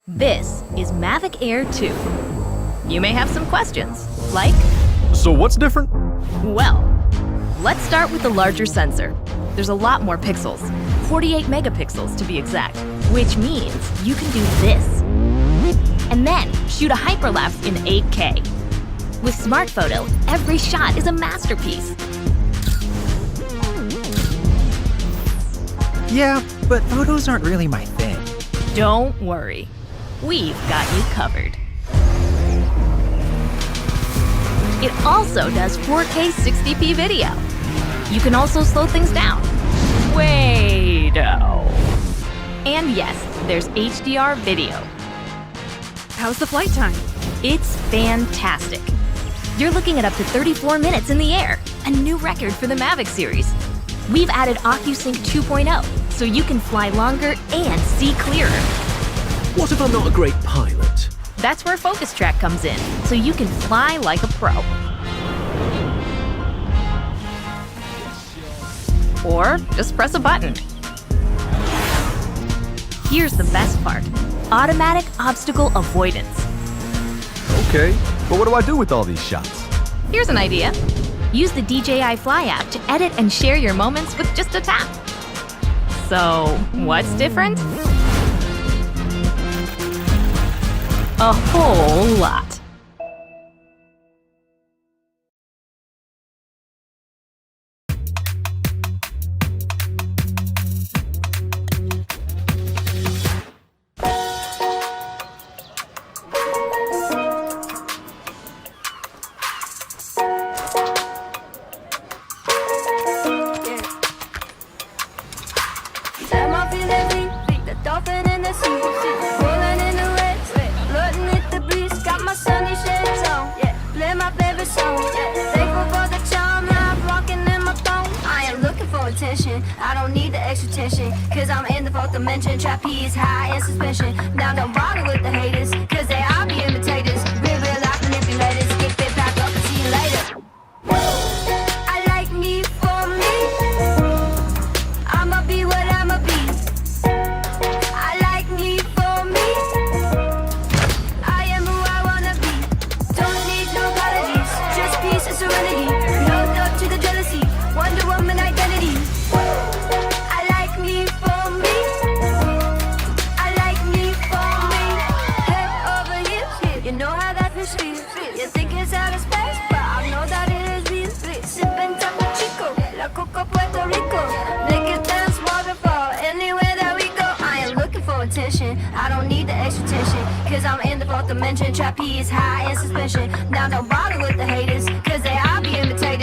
This is Mavic Air 2. You may have some questions, like, So what's different? well, let's start with the larger sensor. There's a lot more pixels, 48 megapixels to be exact, which means you can do this. And then shoot a hyperlapse in 8K. With Smart Photo, every shot is a masterpiece. Yeah, but photos aren't really my thing. Don't worry, we've got you covered. It also does 4K 60p video. You can also slow things down. Way-do. And yes, there's HDR video. How's the flight time? It's fantastic. You're looking at up to 34 minutes in the air, a new record for the Mavic series. We've added OcuSync 2.0, so you can fly longer and see clearer. What if I'm not a great pilot? That's where Focus Track comes in, so you can fly like a pro. Or just press a button. Here's the best part: automatic obstacle avoidance. Okay, but what do I do with all these shots? Here's an idea. Use the DJI Fly app to edit and share your moments with just a tap. So, what's different? A whole lot. I don't need the extra tension, cause I'm in the fourth dimension. Trapeze high in suspension. Now don't bother with the haters, cause they all be imitators. Real life manipulators. Skip it, back up and see you later. I like me for me. I'ma be what I'ma be. I like me for me. I am who I wanna be. Don't need no apologies, just peace and serenity. No love to the jealousy, Wonder Woman identity. You think it's out of space, but I know that it is real. Sipping Topo Chico, La Coco Puerto Rico. Make it dance waterfall, anywhere that we go. I am looking for attention, I don't need the extra tension, cause I'm in the fourth dimension. Trapeze high in suspension. Now don't bother with the haters, cause they all be imitators.